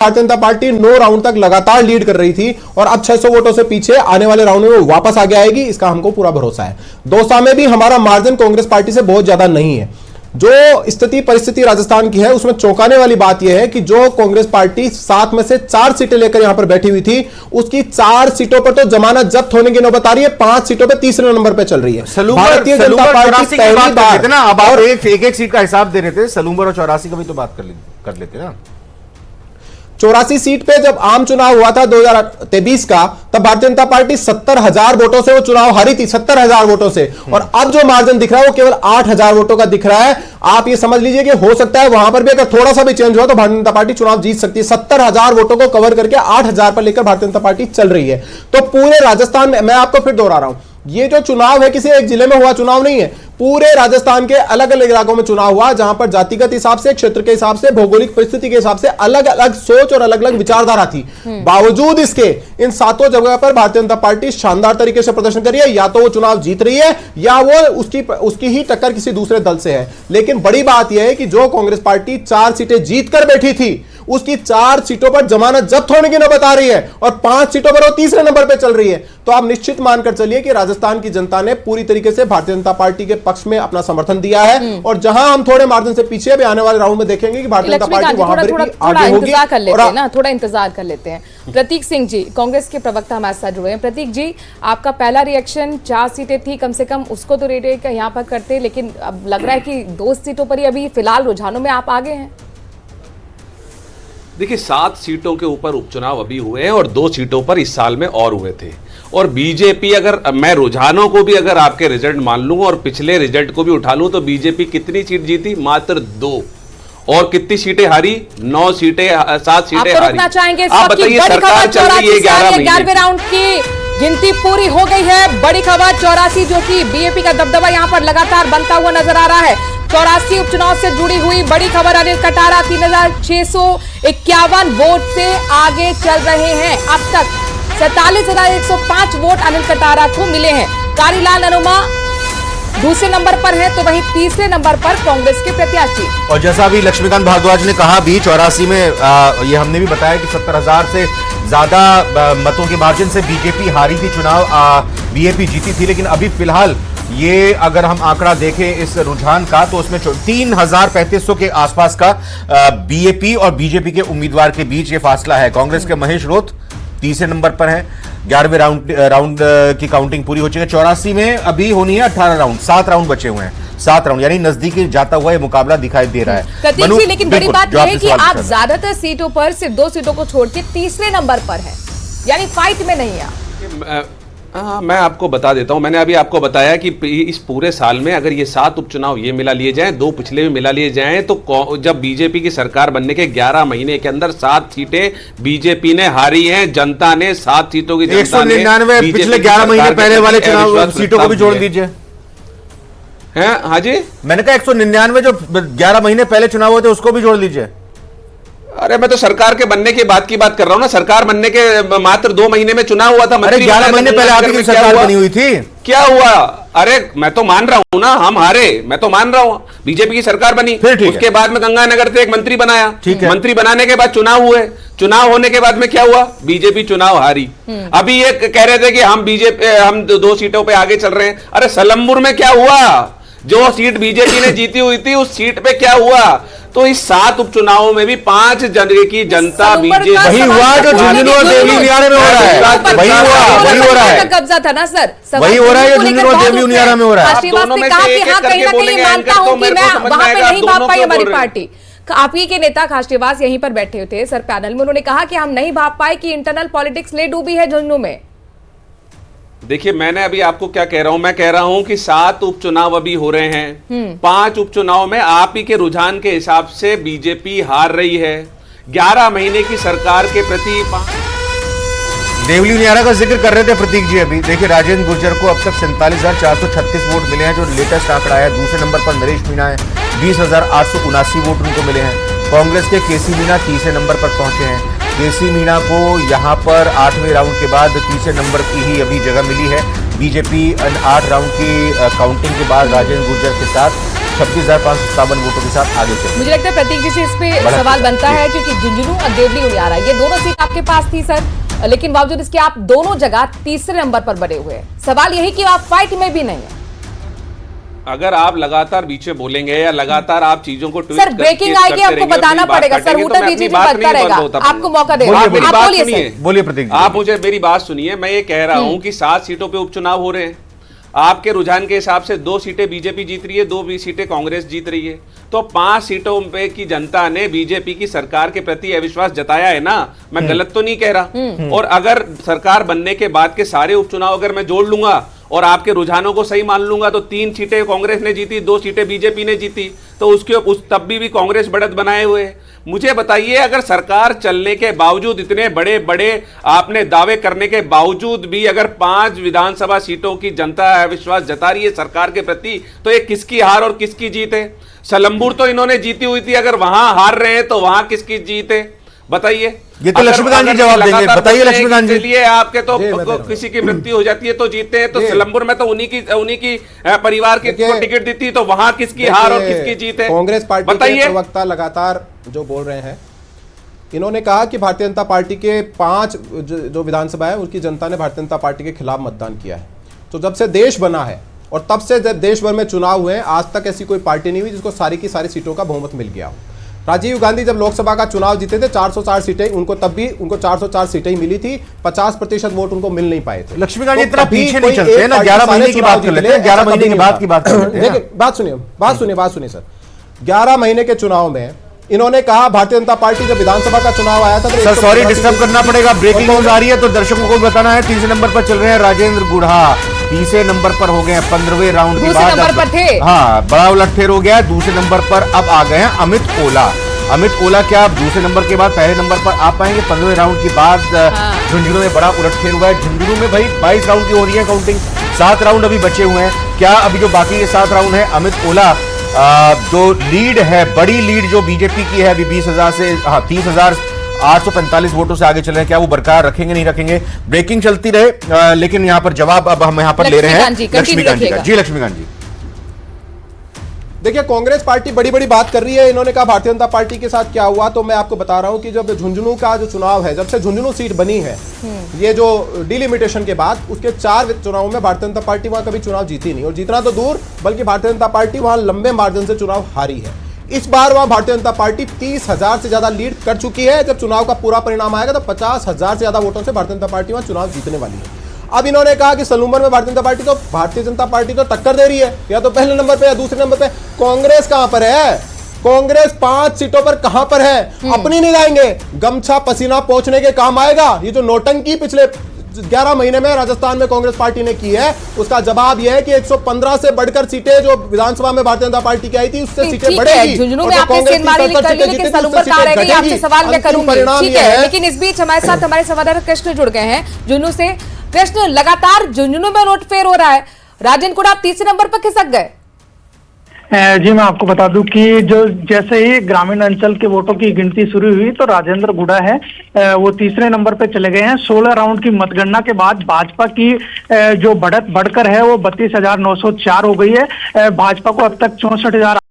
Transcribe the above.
Bharatiya Janata party 9 round तक लगातार lead कर रही थी और अब 600 वोटों से पीछे आने वाले राउंड में वापस आगे आएगी, इसका हमको पूरा भरोसा है। दौसा में भी हमारा मार्जिन कांग्रेस पार्टी से बहुत ज्यादा नहीं है। जो स्थिति परिस्थिति राजस्थान की है उसमें चौंकाने वाली बात यह है कि जो कांग्रेस पार्टी 7 में से 4 सीटें लेकर यहां पर बैठी हुई थी, उसकी 4 सीटों पर तो जमानत जब्त होने की नौबत आ रही है, 5 सीटों पर तीसरे नंबर पर चल रही है। भारतीय जनता पार्टी पहली बार अब आप एक सीट का हिसाब दे रहे थे, सलूम्बर और 84 का भी तो बात कर लेते ना। 84 सीट पे जब आम चुनाव हुआ था 2023 का, तब भारतीय जनता पार्टी 70,000 वोटों से वो चुनाव हारी थी, 70,000 वोटों से। और अब जो मार्जिन दिख रहा है वो केवल 8,000 वोटों का दिख रहा है। आप ये समझ लीजिए कि हो सकता है वहां पर भी अगर थोड़ा सा भी चेंज हुआ तो भारतीय जनता पार्टी चुनाव जीत सकती है। 70,000 वोटों को कवर करके 8,000 पर लेकर भारतीय जनता पार्टी चल रही है। तो पूरे राजस्थान में, मैं आपको फिर दोहरा रहा हूं, ये जो चुनाव है किसी एक जिले में हुआ चुनाव नहीं है, पूरे राजस्थान के अलग अलग इलाकों में चुनाव हुआ, जहां पर जातिगत हिसाब से, क्षेत्र के हिसाब से, भौगोलिक परिस्थिति के हिसाब से अलग अलग सोच और अलग अलग विचारधारा थी। बावजूद इसके इन 7 जगह पर भारतीय जनता पार्टी शानदार तरीके से प्रदर्शन कर रही है। या तो वो चुनाव जीत रही है या वो उसकी ही टक्कर किसी दूसरे दल से है। लेकिन बड़ी बात यह है कि जो कांग्रेस पार्टी 4 सीटें जीत कर बैठी थी, उसकी 4 सीटों पर जमानत जब्त होने की नौबत आ रही है और 5 सीटों पर वो तीसरे नंबर पर चल रही है। तो आप निश्चित मानकर चलिए कि राजस्थान की जनता ने पूरी तरीके से भारतीय जनता पार्टी के पक्ष में अपना समर्थन दिया है। और जहां हम थोड़े मार्जिन से पीछे भी आने वाले राउंड में देखेंगे कि भारतीय जनता पार्टी वहां पर आगे होगी। थोड़ा इंतजार कर लेते हैं। प्रतीक सिंह जी, कांग्रेस के प्रवक्ता हमारे साथ जुड़े हैं। प्रतीक जी, आपका पहला रिएक्शन, 4 सीटें थी कम से कम, उसको तो रेट यहाँ पर करते, लेकिन अब लग रहा है कि 2 सीटों पर ही अभी फिलहाल रुझानों में आप आगे हैं। देखिए, 7 सीटों के ऊपर उपचुनाव अभी हुए हैं और 2 सीटों पर इस साल में और हुए थे। और बीजेपी, अगर मैं रुझानों को भी अगर आपके रिजल्ट मान लूं और पिछले रिजल्ट को भी उठा लूं, तो बीजेपी कितनी सीट जीती? मात्र 2। और कितनी सीटें हारी? 9 सीटें, 7 सीटें हारी। आप बताइए, सरकार चल रही है 11वें राउंड की गिनती पूरी हो गई है। बड़ी खबर 84, जो कि बीजेपी का दबदबा यहां पर लगातार बनता हुआ नजर आ रहा है। 84 उपचुनाव से जुड़ी हुई बड़ी खबर, अनिल कटारा 3,651 वोट से आगे चल रहे हैं। अब तक 47,105 वोट अनिल कटारा को मिले हैं। कारीलाल नरोमा दूसरे नंबर पर है, तो वहीं तीसरे नंबर पर कांग्रेस के प्रत्याशी। और जैसा अभी लक्ष्मीकांत भारद्वाज ने कहा भी, 84 में ये हमने भी बताया कि 70,000 से ज्यादा मतों के मार्जिन से बीजेपी हारी थी चुनाव, बीजेपी जीती थी। लेकिन अभी फिलहाल ये अगर हम आंकड़ा देखें इस रुझान का, तो उसमें 3,3500 के आसपास का बीएपी और बीजेपी के उम्मीदवार के बीच ये फासला है। कांग्रेस के महेश रोथ तीसरे नंबर पर है। 11वें राउंड की काउंटिंग पूरी हो चुकी है। 84 में अभी होनी है 18 राउंड, 7 राउंड बचे हुए हैं। 7 राउंड यानी नजदीकी जाता हुआ ये मुकाबला दिखाई दे रहा है। प्रतीक जी, लेकिन बड़ी बात यह है कि आप ज्यादातर सीटों पर सिर्फ 2 सीटों को छोड़ के तीसरे नंबर पर है, यानी फाइट में नहीं है। हाँ, मैं आपको बता देता हूं। मैंने अभी आपको बताया कि इस पूरे साल में अगर ये 7 उपचुनाव ये मिला लिए जाएं, 2 पिछले भी मिला लिए जाएं, तो जब बीजेपी की सरकार बनने के 11 महीने के अंदर 7 सीटें बीजेपी ने हारी हैं। जनता ने 7 सीटों की, 199 पिछले 11 महीने पहले वाले चुनाव सीटों को भी जोड़ दीजिए। हैं? हाँ जी, मैंने कहा 199 जो 11 महीने पहले चुनाव हुए थे उसको भी जोड़ लीजिए। अरे मैं तो सरकार के बनने की बात कर रहा हूं ना। सरकार बनने के मात्र 2 महीने में चुनाव हुआ था। अरे 11 महीने पहले आपकी सरकार बनी हुई थी, क्या हुआ? अरे मैं तो मान रहा हूं ना, हम हारे, मैं तो मान रहा हूं। बीजेपी की सरकार बनी, उसके बाद में गंगानगर से एक मंत्री बनाया। मंत्री बनाने के बाद चुनाव हुए, चुनाव होने के बाद में क्या हुआ? बीजेपी चुनाव हारी। अभी ये कह रहे थे कि हम 2 सीटों पे आगे चल रहे हैं। अरे सलमपुर में क्या हुआ? जो सीट बीजेपी ने जीती हुई थी, उस सीट पे क्या हुआ? तो इस 7 उपचुनावों में भी 5 जगह की जनता बीजेपी, वही हुआ जो झुंझुनू और देवली उनियारा में हो रहा है। वही हो रहा है, कब्जा था ना सर, वही हो रहा है जो झुंझुनू और देवली उनियारा में हो रहा है। दोनों में से एक करके बोलेंगे, मानता हूं कि मैं वहां पे नहीं भाग पाई हमारी पार्टी। आप ही के नेता खासश्रीवास यहीं पर बैठे थे सर पैनल में, उन्होंने कहा कि हम नहीं भाग पाए कि इंटरनल पॉलिटिक्स ले डूबी है झुंझुनू में। देखिए, मैंने अभी आपको क्या कह रहा हूं, मैं कह रहा हूं कि 7 उपचुनाव अभी हो रहे हैं। 5 उपचुनाव में आप ही के रुझान के हिसाब से बीजेपी हार रही है। 11 महीने की सरकार के प्रति देवली उनियारा का जिक्र कर रहे थे प्रतीक जी अभी। देखिए, राजेंद्र गुर्जर को अब तक 47,436 वोट मिले हैं, जो लेटेस्ट आंकड़ा है। दूसरे नंबर पर नरेश मीणा है, 20,879 वोट उनको मिले हैं। कांग्रेस के केसी मीणा तीसरे नंबर पर पहुंचे हैं। केसी मीणा को यहां पर 8वें राउंड के बाद तीसरे नंबर की ही अभी जगह मिली है। बीजेपी 8 राउंड की काउंटिंग के बाद राजेंद्र गुर्जर के साथ 26,557 वोटों के साथ आगे चले। मुझे लगता है प्रतीक जी से इस पे बढ़त सवाल बनता जी। है, क्योंकि झुंझुनू और देवली उलियारा ये दोनों सीट आपके पास थी सर, लेकिन बावजूद इसके आप दोनों जगह तीसरे नंबर पर बने हुए हैं। सवाल यही कि आप फाइट में भी नहीं है। अगर आप लगातार बीच में बोलेंगे या लगातार आप चीजों को ट्वीट सर ब्रेकिंग आएगी, आपको बताना पड़ेगा सर, उधर बीच में बढ़ता रहेगा, आपको मौका देगा। बोलिए, आप मेरी बात बोलिए सुनिए। सर। बोलिए प्रतीक जी। आप मुझे मेरी बात सुनिए। मैं ये कह रहा हूं कि 7 सीटों पे उपचुनाव हो रहे हैं। आपके रुझान के हिसाब से 2 सीटें बीजेपी जीत रही है, 2 सीटें कांग्रेस जीत रही है, तो 5 सीटों पे की जनता ने बीजेपी की सरकार के प्रति अविश्वास जताया है ना। मैं गलत तो नहीं कह रहा। और अगर सरकार बनने के बाद के सारे उपचुनाव अगर मैं जोड़ लूंगा और आपके रुझानों को सही मान लूंगा, तो 3 सीटें कांग्रेस ने जीती, 2 सीटें बीजेपी ने जीती, तो उसके तब भी कांग्रेस बढ़त बनाए हुए है। मुझे बताइए, अगर सरकार चलने के बावजूद, इतने बड़े बड़े आपने दावे करने के बावजूद भी अगर 5 विधानसभा सीटों की जनता अविश्वास जता रही है सरकार के प्रति, तो ये किसकी हार और किसकी जीत है? सलम्बुर तो इन्होंने जीती हुई थी, अगर वहां हार रहे हैं तो वहां किसकी जीत है? बताइए। ये तो लक्ष्मीकांत जी जवाब देंगे, बताइए लक्ष्मीकांत जी। चलिए, आपके तो किसी की मृत्यु हो जाती है तो जीतते हैं, तो सलम्बुर में तो उन्हीं की परिवार की टिकट दी थी, तो वहां किसकी हार और किसकी जीत है? कांग्रेस पार्टी के बताइए। प्रवक्ता लगातार जो बोल रहे हैं, इन्होंने कहा कि भारतीय जनता पार्टी के 5 जो विधानसभा है उनकी जनता ने भारतीय जनता पार्टी के खिलाफ मतदान किया है। तो जब से देश बना है और तब से जब देश भर में चुनाव हुए हैं, आज तक ऐसी कोई पार्टी नहीं हुई जिसको सारी की सारी सीटों का बहुमत मिल गया हो। राजीव गांधी जब लोकसभा का चुनाव जीते थे 404 सीटें, उनको तब भी उनको 404 सीटें ही मिली थी, 50% वोट उनको मिल नहीं पाए थे। लक्ष्मीकांत जी तो इतना कभी पीछे कोई नहीं चलते एक ना, पार्टी 11 सारे महीने की चुनाव बात कर जीत लेते ले, हैं, 11 ऐसा महीने कभी की नहीं बात की बात कर लेते हैं। देखिए, बात सुनिए सर। 11 महीने के चुनाव में इन्होंने कहा, भारतीय जनता पार्टी जब विधानसभा का चुनाव आया था तो सर सॉरी डिस्टर्ब करना पड़ेगा, ब्रेकिंग न्यूज आ रही है तो दर्शकों को भी बताना है। 3 नंबर पर चल रहे हैं राजेंद्र गुढ़ा, 30 नंबर पर हो गए हैं 15वें राउंड के दूसरे बाद। नंबर पर थे। हाँ, बड़ा उलटफेर हो गया। दूसरे नंबर पर अब आ गए हैं अमित ओला। अमित ओला क्या अब दूसरे नंबर के बाद पहले नंबर पर आ पाएंगे? 15वें राउंड के बाद झुंझुनू में बड़ा उलटफेर हुआ है। झुंझुनू में भाई 22 राउंड की हो रही है काउंटिंग, 7 राउंड अभी बचे हुए हैं। क्या अभी जो बाकी ये 7 राउंड है, अमित ओला जो लीड है, बड़ी लीड जो बीजेपी की है अभी 20,000 से 30,845 वोटों से आगे चल रहे हैं, क्या वो बरकरार रखेंगे नहीं रखेंगे? ब्रेकिंग चलती रहे, लेकिन यहाँ पर जवाब अब हम यहाँ पर ले रहे हैं लक्ष्मीकांत जी का। जी लक्ष्मीकांत जी। देखिए, कांग्रेस पार्टी बड़ी बड़ी बात कर रही है। इन्होंने कहा भारतीय जनता पार्टी के साथ क्या हुआ, तो मैं आपको बता रहा हूं कि जब झुंझुनू का जो चुनाव है, जब से झुंझुनू सीट बनी है, ये जो डिलिमिटेशन के बाद, उसके 4 चुनावों में भारतीय जनता पार्टी वहां कभी चुनाव जीती नहीं, और जीतना तो दूर, बल्कि भारतीय जनता पार्टी वहां लंबे मार्जिन से चुनाव हारी है। इस बार वहां भारतीय जनता पार्टी 30,000 से ज्यादा लीड कर चुकी है। जब चुनाव का पूरा परिणाम आएगा तो 50,000 से ज्यादा वोटों से भारतीय जनता पार्टी वहां चुनाव जीतने वाली है। अब इन्होंने कहा कि सलूमर में भारतीय जनता पार्टी तो टक्कर दे रही है, या तो पहले नंबर पे या दूसरे नंबर पे। कांग्रेस कहां पर है? कांग्रेस 5 सीटों पर कहां पर है? अपनी नहीं लाएंगे, गमछा पसीना पहुंचने के काम आएगा। ये जो नौटंकी पिछले 11 महीने में राजस्थान में कांग्रेस पार्टी ने की है, उसका जवाब यह है कि 115 से बढ़कर सीटें जो विधानसभा में भारतीय जनता पार्टी की आई थी, उससे सीटें बढ़ेगी। झुंझुनू में आपने सेंधमारी कर ली, लेकिन सलूमर कहां रह गई? आपसे सवाल मैं करूंगी, ठीक है। लेकिन इस बीच हमारे साथ हमारे संवाददाता कृष्ण जुड़ गए हैं झुंझुनू से। कृष्ण, लगातार झुंझुनू में नोटफेर हो रहा है, राजेंद्र गुढ़ा आप 3 नंबर पर खिसक गए। जी मैं आपको बता दूं कि जो जैसे ही ग्रामीण अंचल के वोटों की गिनती शुरू हुई तो राजेंद्र गुढ़ा है वो तीसरे नंबर पे चले गए हैं। 16 राउंड की मतगणना के बाद भाजपा की जो बढ़त बढ़कर है वो 32,904 हो गई है। भाजपा को अब तक 64,000